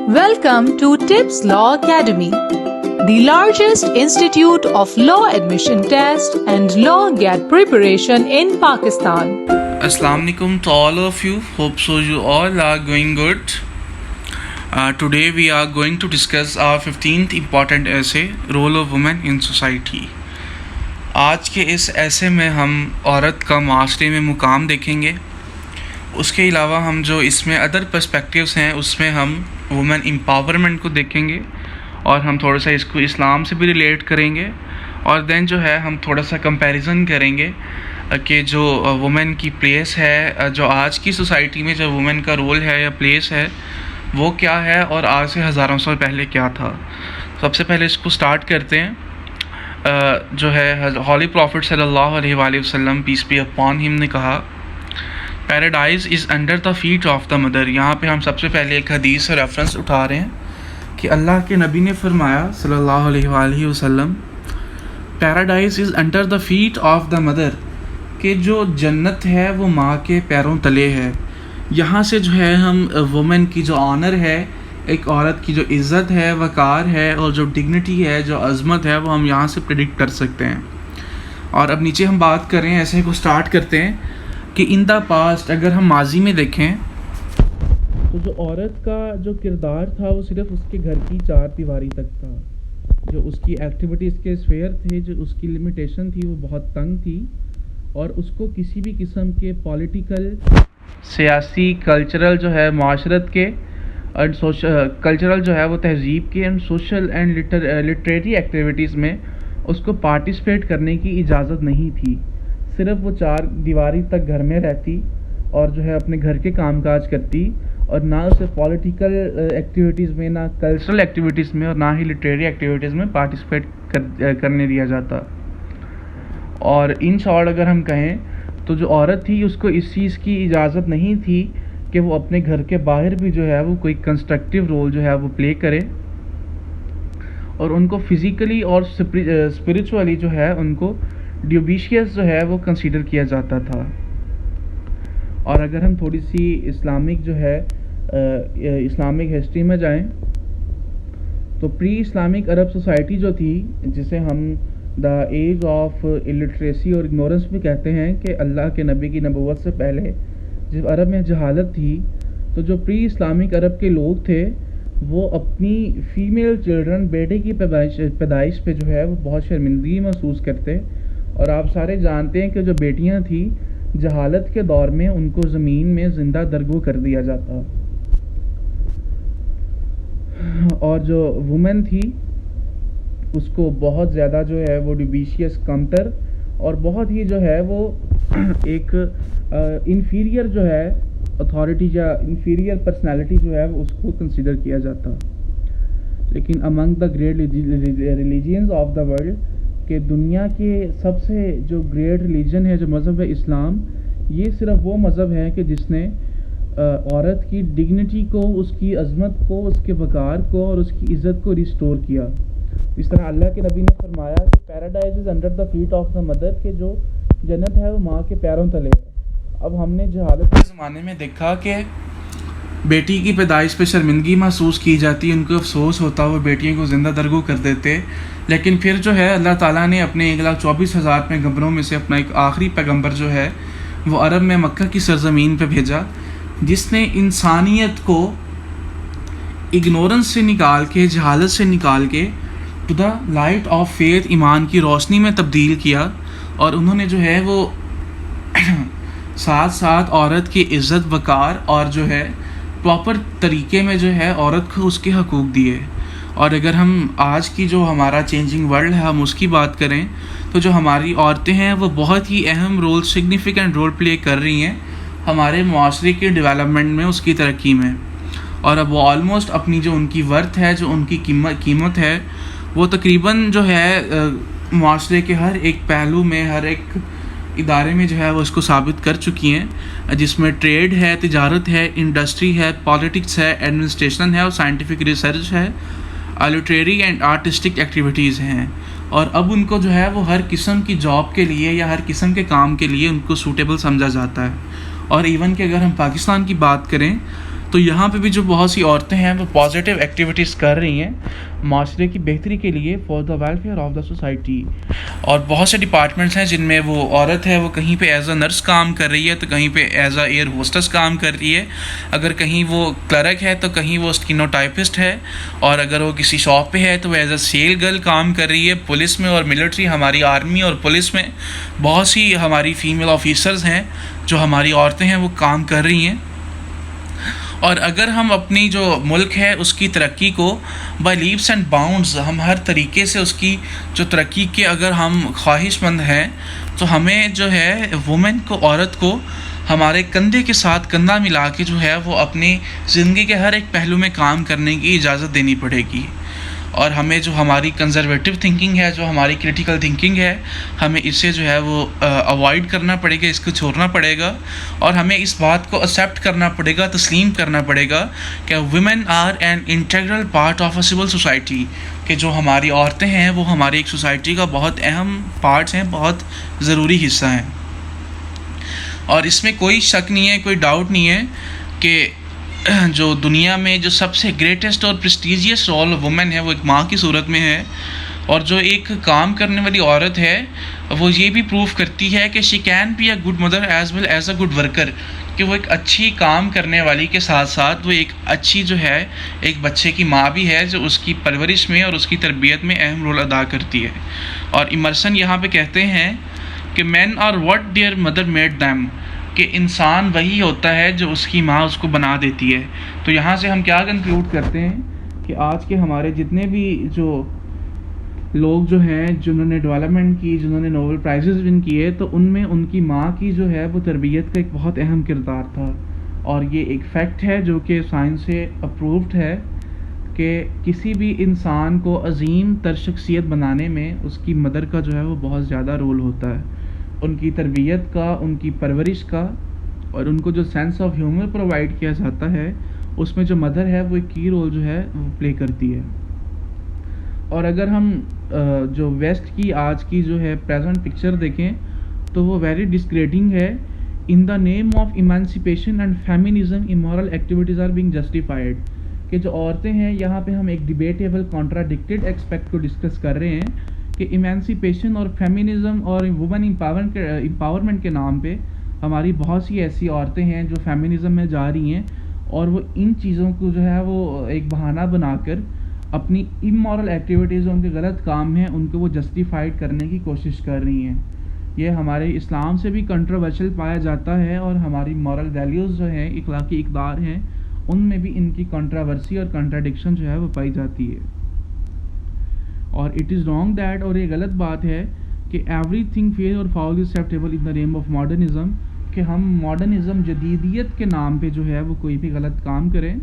Welcome to Tips Law Academy, the largest institute of law admission test and law GAT preparation in Pakistan. Assalamu alaikum to all of you. Hope so you all are going good. Today we are going to discuss our 15th important essay, Role of Women in Society. آج کے اس ایسے میں ہم عورت کا معاشرے میں مقام دیکھیں گے. اس کے علاوہ ہم جو اس میں ادر پرسپیکٹیوز ہیں اس میں ہم وومن امپاورمنٹ کو دیکھیں گے اور ہم تھوڑا سا اس کو اسلام سے بھی ریلیٹ کریں گے اور دین جو ہے ہم تھوڑا سا کمپیریزن کریں گے کہ جو وومن کی پلیس ہے جو آج کی سوسائٹی میں جو وومن کا رول ہے یا پلیس ہے وہ کیا ہے اور آج سے ہزاروں سال پہلے کیا تھا. سب سے پہلے اس کو سٹارٹ کرتے ہیں. جو ہے ہولی پروفٹ صلی اللہ علیہ وآلہ وسلم پیس بی اپون ہم نے کہا paradise is under the feet of the mother. یہاں پہ ہم سب سے پہلے ایک حدیث سے ریفرنس اٹھا رہے ہیں کہ اللہ کے نبی نے فرمایا صلی اللہ علیہ وآلہ وسلم paradise is under the feet of the mother کہ جو جنت ہے وہ ماں کے پیروں تلے ہے. یہاں سے جو ہے ہم وومن کی جو آنر ہے, ایک عورت کی جو عزت ہے, وقار ہے اور جو ڈگنیٹی ہے, جو عظمت ہے وہ ہم یہاں سے پریڈکٹ کر سکتے ہیں. اور اب نیچے ہم بات کر رہے ہیں, ایسے کو سٹارٹ کرتے ہیں کہ ان دا پاسٹ اگر ہم ماضی میں دیکھیں تو جو عورت کا جو کردار تھا وہ صرف اس کے گھر کی چار دیواری تک تھا. جو اس کی ایکٹیویٹیز کے اسفیئر تھے, جو اس کی لمیٹیشن تھی وہ بہت تنگ تھی اور اس کو کسی بھی قسم کے پولیٹیکل, سیاسی, کلچرل جو ہے معاشرت کے اینڈ کلچرل جو ہے وہ تہذیب کے and social and literary activities میں اس کو پارٹیسپیٹ کرنے کی اجازت نہیں تھی. صرف وہ چار دیواری تک گھر میں رہتی اور جو ہے اپنے گھر کے کام کاج کرتی اور نہ اسے پولیٹیکل ایکٹیویٹیز میں, نہ کلچرل ایکٹیویٹیز میں اور نہ ہی لٹریری ایکٹیویٹیز میں پارٹیسپیٹ کرنے دیا جاتا. اور ان شارٹ اگر ہم کہیں تو جو عورت تھی اس کو اس چیز کی اجازت نہیں تھی کہ وہ اپنے گھر کے باہر بھی جو ہے وہ کوئی کنسٹرکٹیو رول جو ہے وہ پلے کرے, اور ان کو فزیکلی اور اسپریچولی جو ہے ان کو ڈیوبیشیس جو ہے وہ کنسیڈر کیا جاتا تھا. اور اگر ہم تھوڑی سی اسلامک جو ہے اسلامک ہسٹری میں جائیں تو پری اسلامک عرب سوسائٹی جو تھی, جسے ہم دا ایج آف الٹریسی اور اگنورنس بھی کہتے ہیں, کہ اللہ کے نبی کی نبوت سے پہلے جب عرب میں جہالت تھی تو جو پری اسلامک عرب کے لوگ تھے وہ اپنی فیمیل چلڈرن, بیٹے کی پیدائش پہ جو ہے وہ بہت شرمندگی محسوس کرتے. اور آپ سارے جانتے ہیں کہ جو بیٹیاں تھیں جہالت کے دور میں ان کو زمین میں زندہ درگو کر دیا جاتا, اور جو وومن تھی اس کو بہت زیادہ جو ہے وہ ڈیوبیشیس, کمتر اور بہت ہی جو ہے وہ ایک انفیریئر جو ہے اتھارٹی یا انفیریئر پرسنالٹی جو ہے اس کو کنسیڈر کیا جاتا. لیکن among the great religions of the world, کہ دنیا کے سب سے جو گریٹ ریلیجن ہے, جو مذہب ہے اسلام, یہ صرف وہ مذہب ہے کہ جس نے عورت کی ڈگنیٹی کو, اس کی عظمت کو, اس کے وقار کو اور اس کی عزت کو ریسٹور کیا. اس طرح اللہ کے نبی نے فرمایا کہ paradise is under the feet of the mother, کہ جو جنت ہے وہ ماں کے پیروں تلے ہے. اب ہم نے جہالت کے زمانے میں دیکھا کہ بیٹی کی پیدائش پہ شرمندگی محسوس کی جاتی, ان کو افسوس ہوتا, وہ بیٹیوں کو زندہ درگو کر دیتے. لیکن پھر جو ہے اللہ تعالیٰ نے اپنے 1,24,000 پیغمبروں میں سے اپنا ایک آخری پیغمبر جو ہے وہ عرب میں مکہ کی سرزمین پہ بھیجا, جس نے انسانیت کو اگنورنس سے نکال کے, جہالت سے نکال کے to the light of faith, ایمان کی روشنی میں تبدیل کیا. اور انہوں نے جو ہے وہ ساتھ ساتھ عورت کی عزت, وقار اور جو ہے پراپر طریقے میں جو ہے عورت کو اس کے حقوق دیے. اور اگر ہم آج کی جو ہمارا چینجنگ ورلڈ ہے ہم اس کی بات کریں تو جو ہماری عورتیں ہیں وہ بہت ہی اہم رول, سگنیفیکنٹ رول پلے کر رہی ہیں ہمارے معاشرے کے ڈیولپمنٹ میں, اس کی ترقی میں. اور اب وہ آلموسٹ اپنی جو ان کی ورتھ ہے, جو ان کی قیمت ہے, وہ تقریباً جو ہے معاشرے کے ہر ایک پہلو میں, ہر ایک ادارے میں جو ہے وہ اس کو ثابت کر چکی ہیں, جس میں ٹریڈ ہے, تجارت ہے, انڈسٹری ہے, پالیٹکس ہے, ایڈمنسٹریشن ہے اور سائنٹیفک ریسرچ ہے, لٹریری اینڈ آرٹسٹک ایکٹیویٹیز ہیں. اور اب ان کو جو ہے وہ ہر قسم کی جاب کے لیے یا ہر قسم کے کام کے لیے ان کو سوٹیبل سمجھا جاتا ہے. اور ایون کہ اگر ہم پاکستان کی بات کریں تو یہاں پہ بھی جو بہت سی عورتیں ہیں وہ پازیٹیو ایکٹیویٹیز کر رہی ہیں معاشرے کی بہتری کے لیے for the welfare of the society. اور بہت سے ڈپارٹمنٹس ہیں جن میں وہ عورت ہے وہ کہیں پہ ایز اے نرس کام کر رہی ہے تو کہیں پہ ایز اے ایئر ہوسٹس کام کر رہی ہے, اگر کہیں وہ کلرک ہے تو کہیں وہ اسٹینوٹائپسٹ ہے, اور اگر وہ کسی شاپ پہ ہے تو وہ ایز اے سیل گرل کام کر رہی ہے. پولیس میں اور ملٹری, ہماری آرمی اور پولیس میں بہت سی ہماری فیمیل آفیسرز ہیں جو ہماری عورتیں ہیں وہ کام کر رہی ہیں. اور اگر ہم اپنی جو ملک ہے اس کی ترقی کو بائی لیپس اینڈ باؤنڈز, ہم ہر طریقے سے اس کی جو ترقی کے اگر ہم خواہش مند ہیں تو ہمیں جو ہے وومن کو, عورت کو ہمارے کندھے کے ساتھ کندھا ملا کے جو ہے وہ اپنی زندگی کے ہر ایک پہلو میں کام کرنے کی اجازت دینی پڑے گی. اور ہمیں جو ہماری کنزرویٹو تھنکنگ ہے, جو ہماری کرٹیکل تھنکنگ ہے, ہمیں اسے جو ہے وہ اوائڈ کرنا پڑے گا, اس کو چھوڑنا پڑے گا, اور ہمیں اس بات کو ایکسیپٹ کرنا پڑے گا, تسلیم کرنا پڑے گا کہ women are an integral part of a civil society, کہ جو ہماری عورتیں ہیں وہ ہماری ایک سوسائٹی کا بہت اہم پارٹس ہیں, بہت ضروری حصہ ہیں. اور اس میں کوئی شک نہیں ہے, کوئی ڈاؤٹ نہیں ہے کہ جو دنیا میں جو سب سے گریٹسٹ اور پریسٹیجیس رول وومن ہے وہ ایک ماں کی صورت میں ہے. اور جو ایک کام کرنے والی عورت ہے وہ یہ بھی پروف کرتی ہے کہ she can be a good mother as well as a good worker, کہ وہ ایک اچھی کام کرنے والی کے ساتھ ساتھ وہ ایک اچھی جو ہے ایک بچے کی ماں بھی ہے جو اس کی پرورش میں اور اس کی تربیت میں اہم رول ادا کرتی ہے. اور ایمرسن یہاں پہ کہتے ہیں کہ men are what their mother made them, کہ انسان وہی ہوتا ہے جو اس کی ماں اس کو بنا دیتی ہے. تو یہاں سے ہم کیا کنکلوڈ کرتے ہیں کہ آج کے ہمارے جتنے بھی جو لوگ جو ہیں جنہوں نے ڈیولپمنٹ کی, جنہوں نے نوبل پرائزز ون کیے, تو ان میں ان کی ماں کی جو ہے وہ تربیت کا ایک بہت اہم کردار تھا. اور یہ ایک فیکٹ ہے جو کہ سائنس سے اپرووڈ ہے کہ کسی بھی انسان کو عظیم تر شخصیت بنانے میں اس کی مدر کا جو ہے وہ بہت زیادہ رول ہوتا ہے. ان کی تربیت کا, ان کی پرورش کا, اور ان کو جو سینس آف ہیومر پرووائڈ کیا جاتا ہے اس میں جو مدر ہے وہ ایک کی رول جو ہے وہ پلے کرتی ہے. اور اگر ہم جو ویسٹ کی آج کی جو ہے پریزنٹ پکچر دیکھیں تو وہ ویری ڈسکریڈنگ ہے. In the name of emancipation and feminism immoral activities are being justified, کہ جو عورتیں ہیں یہاں پہ ہم ایک ڈیبیٹیبل کانٹراڈکٹیڈ ایکسپیکٹ کو ڈسکس کر رہے ہیں کہ ایمانسیپیشن اور فیمینزم اور وومن امپاورمنٹ کے نام پہ ہماری بہت سی ایسی عورتیں ہیں جو فیمینزم میں جا رہی ہیں, اور وہ ان چیزوں کو جو ہے وہ ایک بہانہ بنا کر اپنی امورل ایکٹیویٹیز, ان کے غلط کام ہیں ان کو وہ جسٹیفائڈ کرنے کی کوشش کر رہی ہیں. یہ ہمارے اسلام سے بھی کنٹروورشل پایا جاتا ہے, اور ہماری مورل ویلیوز جو ہیں, اخلاقی اقدار ہیں, ان میں بھی ان کی کنٹراورسی اور کنٹراڈکشن جو ہے وہ پائی جاتی ہے. اور اٹ از رانگ دیٹ, اور یہ غلط بات ہے کہ ایوری تھنگ فیئر اور foul is acceptable in the name of modernism, کہ ہم ماڈرنزم جدیدیت کے نام پہ جو ہے وہ کوئی بھی غلط کام کریں.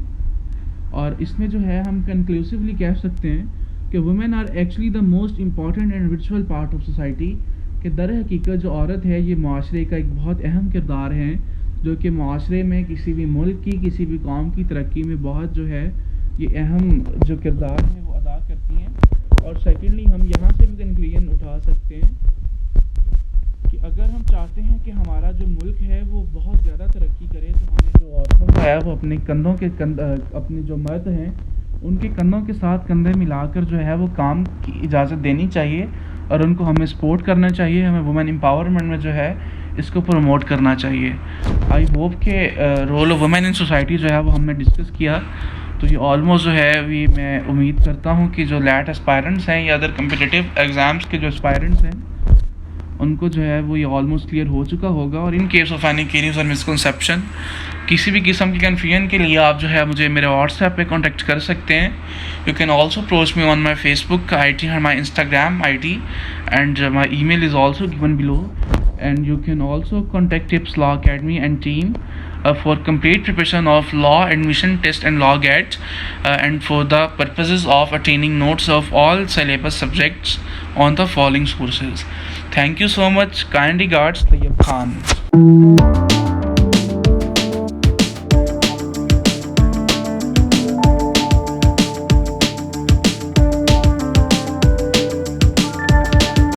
اور اس میں جو ہے ہم کنکلوسیولی کہہ سکتے ہیں کہ women are actually the most important and ritual part of society, کہ در حقیقت جو عورت ہے یہ معاشرے کا ایک بہت اہم کردار ہے جو کہ معاشرے میں کسی بھی ملک کی, کسی بھی قوم کی ترقی میں بہت جو ہے یہ اہم جو کردار ہے وہ ادا کرتی ہیں. اور سیکنڈلی ہم یہاں سے بھی کنکلوژن اٹھا سکتے ہیں کہ اگر ہم چاہتے ہیں کہ ہمارا جو ملک ہے وہ بہت زیادہ ترقی کرے تو ہمیں جو عورتوں کا ہے وہ اپنے کندھوں کے اپنے جو مرد ہیں ان کے کندھوں کے ساتھ کندھے ملا کر جو ہے وہ کام کی اجازت دینی چاہیے, اور ان کو ہمیں سپورٹ کرنا چاہیے. ہمیں وومن امپاورمنٹ میں جو ہے اس کو پروموٹ کرنا چاہیے. آئی ہوپ کہ role of women in society جو ہے وہ ہم نے ڈسکس کیا. تو یہ آلموسٹ جو ہے ابھی میں امید کرتا ہوں کہ جو لیٹ اسپائرنٹس ہیں یا ادر کمپٹیٹیو ایگزامس کے جو اسپائرنٹس ہیں ان کو جو ہے وہ یہ آلموسٹ کلیئر ہو چکا ہوگا. اور in case of any carries اور مسکنسیپشن, کسی بھی قسم کی کنفیوژن کے لیے آپ جو ہے مجھے میرے واٹس ایپ پہ کانٹیکٹ کر سکتے ہیں. You can also approach me on my Facebook I D اور my Instagram I D, and my email is also given below. And you can also contact Tips law academy and team for complete preparation of law admission test and law GAT and for the purposes of attaining notes of all syllabus subjects on the following sources. Thank you so much. Kind regards, Tayyib Khan.